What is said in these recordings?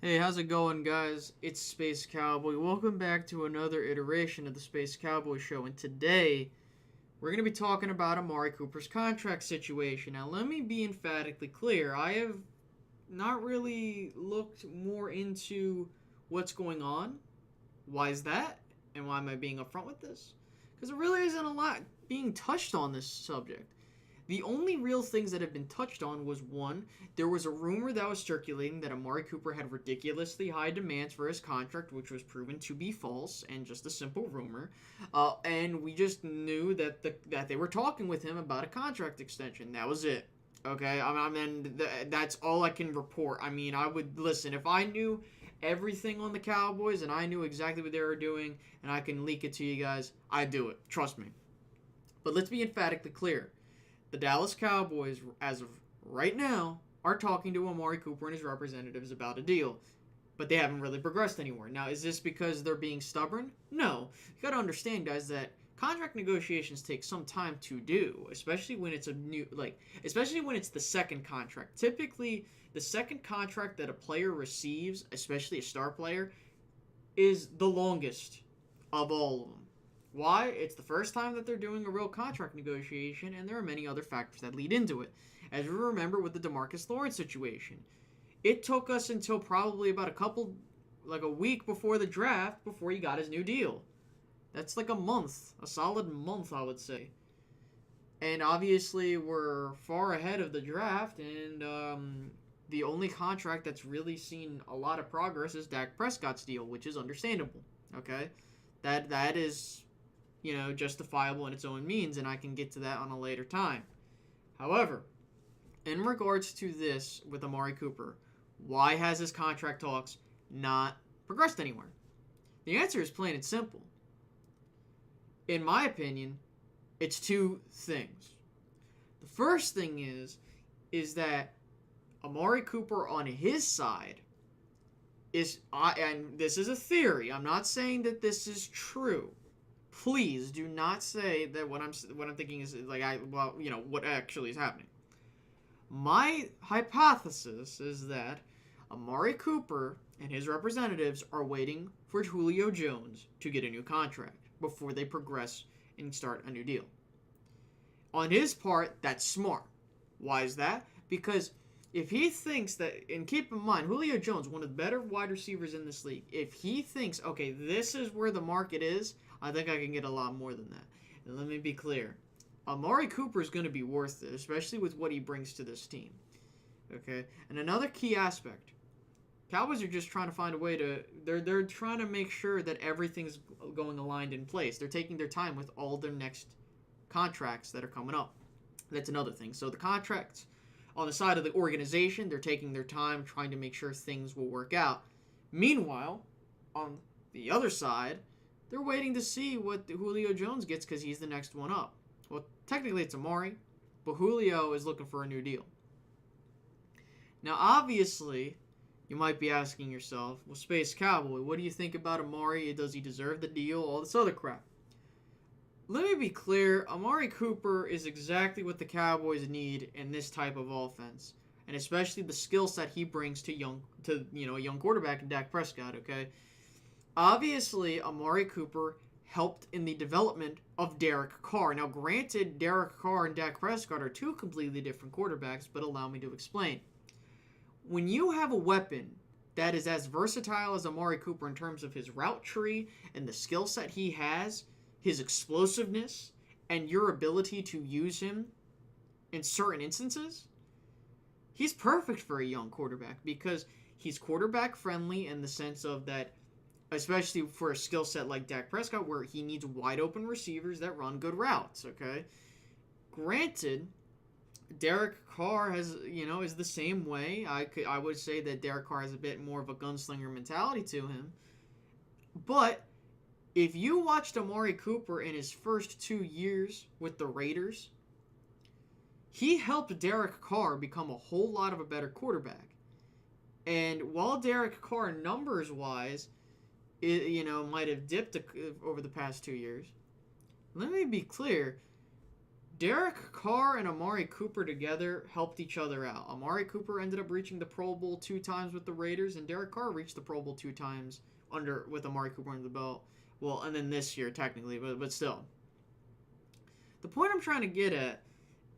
Hey, how's it going, guys? It's Space Cowboy. Welcome back to another iteration of the Space Cowboy Show. And today, we're going to be talking about Amari Cooper's contract situation. Now, let me be emphatically clear. I have not really looked more into what's going on. Why is that? And why am I being upfront with this? Because there really isn't a lot being touched on this subject. The only real things that have been touched on was one, there was a rumor that was circulating that Amari Cooper had ridiculously high demands for his contract, which was proven to be false and just a simple rumor. And we just knew that that they were talking with him about a contract extension. That was it. Okay, that's all I can report. I mean, I would listen if I knew everything on the Cowboys and I knew exactly what they were doing, and I can leak it to you guys. I'd do it. Trust me. But let's be emphatically clear. The Dallas Cowboys, as of right now, are talking to Amari Cooper and his representatives about a deal. But they haven't really progressed anywhere. Now, is this because they're being stubborn? No. You gotta understand, guys, that contract negotiations take some time to do, especially when it's especially when it's the second contract. Typically, the second contract that a player receives, especially a star player, is the longest of all of them. Why? It's the first time that they're doing a real contract negotiation, and there are many other factors that lead into it. As we remember with the DeMarcus Lawrence situation, it took us until probably about a week before the draft before he got his new deal. That's like a month, a solid month, I would say. And obviously, we're far ahead of the draft, and the only contract that's really seen a lot of progress is Dak Prescott's deal, which is understandable. Okay, that is justifiable in its own means, and I can get to that on a later time. However, in regards to this with Amari Cooper, why has his contract talks not progressed anywhere? The answer is plain and simple. In my opinion, it's two things. The first thing is that Amari Cooper on his side and this is a theory. I'm not saying that this is true. Please do not say that what I'm thinking is what actually is happening. My hypothesis is that Amari Cooper and his representatives are waiting for Julio Jones to get a new contract before they progress and start a new deal. On his part, that's smart. Why is that? Because if he thinks that, and keep in mind, Julio Jones, one of the better wide receivers in this league, if he thinks, okay, this is where the market is, I think I can get a lot more than that. And let me be clear. Amari Cooper is going to be worth it, especially with what he brings to this team. Okay? And another key aspect. Cowboys are just trying to find a way to... They're trying to make sure that everything's going aligned in place. They're taking their time with all their next contracts that are coming up. That's another thing. So the contracts on the side of the organization, they're taking their time trying to make sure things will work out. Meanwhile, on the other side, they're waiting to see what Julio Jones gets because he's the next one up. Well, technically it's Amari, but Julio is looking for a new deal. Now, obviously, you might be asking yourself, well, Space Cowboy, what do you think about Amari? Does he deserve the deal? All this other crap. Let me be clear, Amari Cooper is exactly what the Cowboys need in this type of offense, and especially the skill set he brings to a young quarterback in Dak Prescott, okay? Obviously, Amari Cooper helped in the development of Derek Carr. Now, granted, Derek Carr and Dak Prescott are two completely different quarterbacks, but allow me to explain. When you have a weapon that is as versatile as Amari Cooper in terms of his route tree and the skill set he has, his explosiveness, and your ability to use him in certain instances, he's perfect for a young quarterback because he's quarterback friendly in the sense of that, especially for a skill set like Dak Prescott where he needs wide open receivers that run good routes, okay? Granted, Derek Carr is the same way. I would say that Derek Carr has a bit more of a gunslinger mentality to him. But if you watched Amari Cooper in his first 2 years with the Raiders, he helped Derek Carr become a whole lot of a better quarterback. And while Derek Carr, numbers-wise, might have dipped over the past 2 years, let me be clear. Derek Carr and Amari Cooper together helped each other out. Amari Cooper ended up reaching the Pro Bowl 2 times with the Raiders, and Derek Carr reached the Pro Bowl 2 times with Amari Cooper under the belt. Well, and then this year technically, but still. The point I'm trying to get at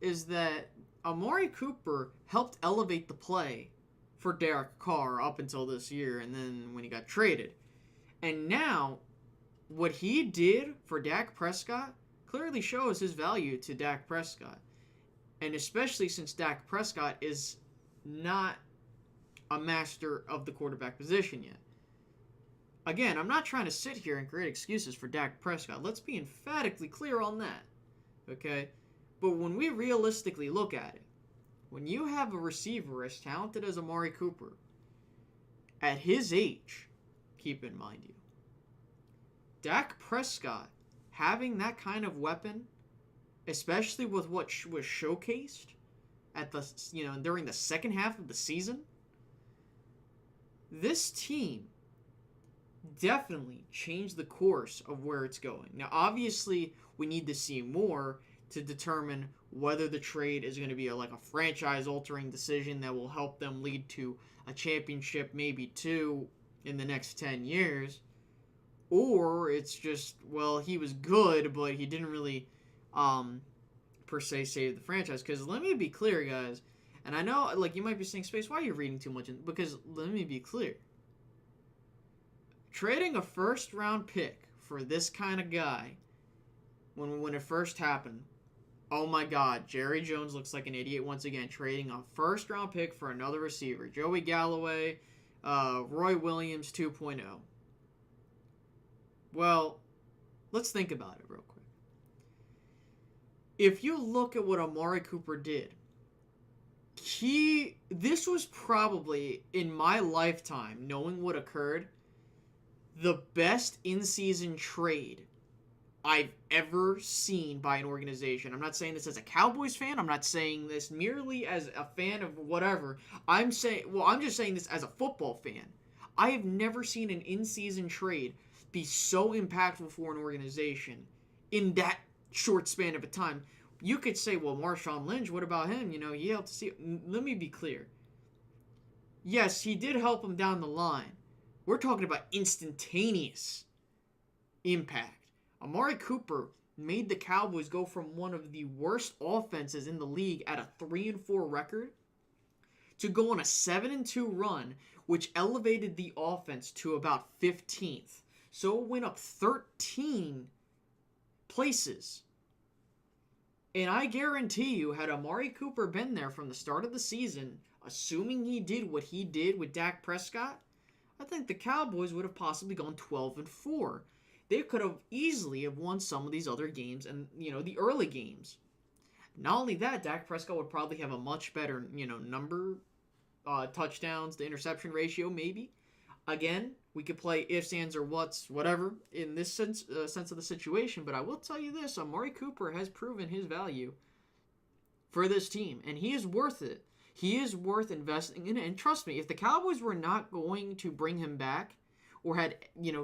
is that Amari Cooper helped elevate the play for Derek Carr up until this year, and then when he got traded. And now, what he did for Dak Prescott clearly shows his value to Dak Prescott. And especially since Dak Prescott is not a master of the quarterback position yet. Again, I'm not trying to sit here and create excuses for Dak Prescott. Let's be emphatically clear on that. Okay? But when we realistically look at it, when you have a receiver as talented as Amari Cooper, at his age, keep in mind you, Dak Prescott having that kind of weapon, especially with what was showcased at the during the second half of the season, this team definitely changed the course of where it's going. Now, obviously, we need to see more to determine whether the trade is going to be like a franchise-altering decision that will help them lead to a championship, maybe 2 in the next 10 years. Or it's just, well, he was good, but he didn't really, per se, save the franchise. Because let me be clear, guys. And I know, like, you might be saying, Space, why are you reading too much? Because let me be clear. Trading a first-round pick for this kind of guy, when it first happened, oh my God, Jerry Jones looks like an idiot once again, trading a first-round pick for another receiver. Joey Galloway, Roy Williams 2.0. Well, let's think about it real quick. If you look at what Amari Cooper did, this was probably, in my lifetime, knowing what occurred, the best in-season trade I've ever seen by an organization. I'm not saying this as a Cowboys fan. I'm not saying this merely as a fan of whatever. I'm just saying this as a football fan. I have never seen an in-season trade be so impactful for an organization in that short span of a time. You could say, well, Marshawn Lynch, what about him? He helped to see. Let me be clear. Yes, he did help him down the line. We're talking about instantaneous impact. Amari Cooper made the Cowboys go from one of the worst offenses in the league at a 3-4 record to go on a 7-2 run, which elevated the offense to about 15th. So it went up 13 places. And I guarantee you, had Amari Cooper been there from the start of the season, assuming he did what he did with Dak Prescott, I think the Cowboys would have possibly gone 12-4. They could have easily have won some of these other games and, the early games. Not only that, Dak Prescott would probably have a much better, number, touchdowns to interception ratio, maybe. Again, we could play ifs, ands, or whats, whatever, in this sense of the situation. But I will tell you this, Amari Cooper has proven his value for this team, and he is worth it. He is worth investing in it. And trust me, if the Cowboys were not going to bring him back or had,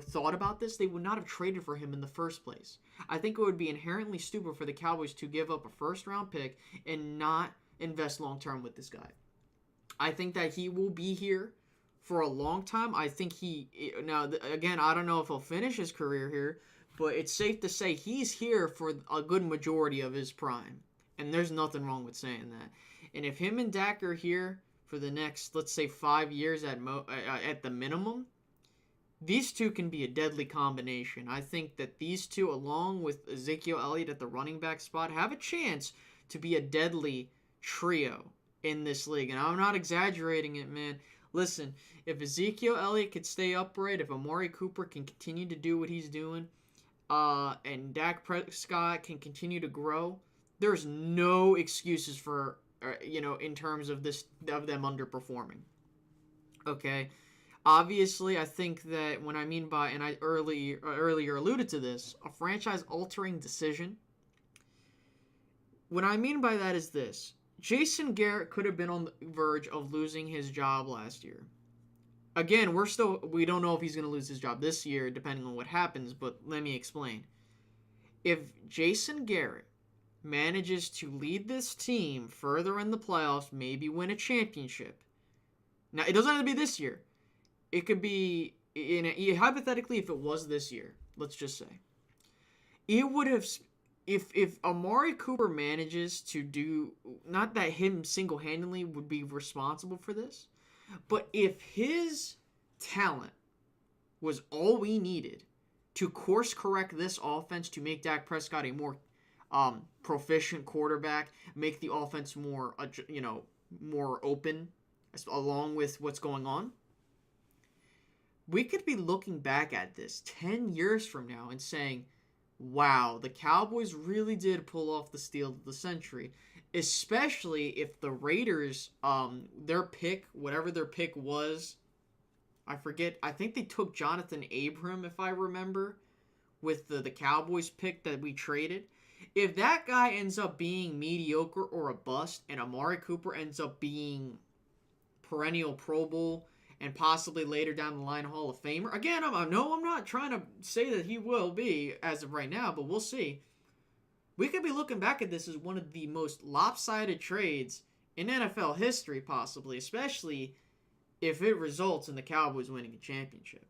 thought about this, they would not have traded for him in the first place. I think it would be inherently stupid for the Cowboys to give up a first-round pick and not invest long-term with this guy. I think that he will be here for a long time. I think again, I don't know if he'll finish his career here, but it's safe to say he's here for a good majority of his prime. And there's nothing wrong with saying that. And if him and Dak are here for the next, let's say, 5 years at the minimum, these two can be a deadly combination. I think that these two, along with Ezekiel Elliott at the running back spot, have a chance to be a deadly trio in this league. And I'm not exaggerating it, man. Listen, if Ezekiel Elliott could stay upright, if Amari Cooper can continue to do what he's doing, and Dak Prescott can continue to grow, there's no excuses for, in terms of them underperforming. Okay? Obviously, I think that when I mean by, and I earlier alluded to this, a franchise-altering decision, what I mean by that is this. Jason Garrett could have been on the verge of losing his job last year. Again, we don't know if he's going to lose his job this year, depending on what happens, but let me explain. If Jason Garrett manages to lead this team further in the playoffs, maybe win a championship. Now, it doesn't have to be this year. It could be, hypothetically, if it was this year, let's just say. It would have, if Amari Cooper manages to do, not that him single-handedly would be responsible for this, but if his talent was all we needed to course correct this offense to make Dak Prescott a more proficient quarterback, make the offense more, more open, along with what's going on, we could be looking back at this 10 years from now and saying, wow, the Cowboys really did pull off the steal of the century, especially if the Raiders, their pick, whatever their pick was, I forget, I think they took Jonathan Abram, if I remember, with the Cowboys pick that we traded. If that guy ends up being mediocre or a bust, and Amari Cooper ends up being perennial Pro Bowl and possibly later down the line Hall of Famer, again, I'm not trying to say that he will be as of right now, but we'll see. We could be looking back at this as one of the most lopsided trades in NFL history, possibly, especially if it results in the Cowboys winning a championship.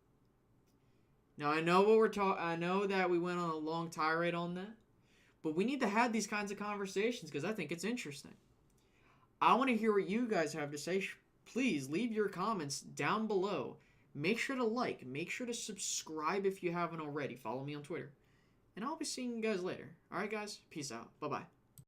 Now, I know I know that we went on a long tirade on that, but we need to have these kinds of conversations because I think it's interesting. I want to hear what you guys have to say. Please leave your comments down below. Make sure to like. Make sure to subscribe if you haven't already. Follow me on Twitter. And I'll be seeing you guys later. Alright, guys? Peace out. Bye-bye.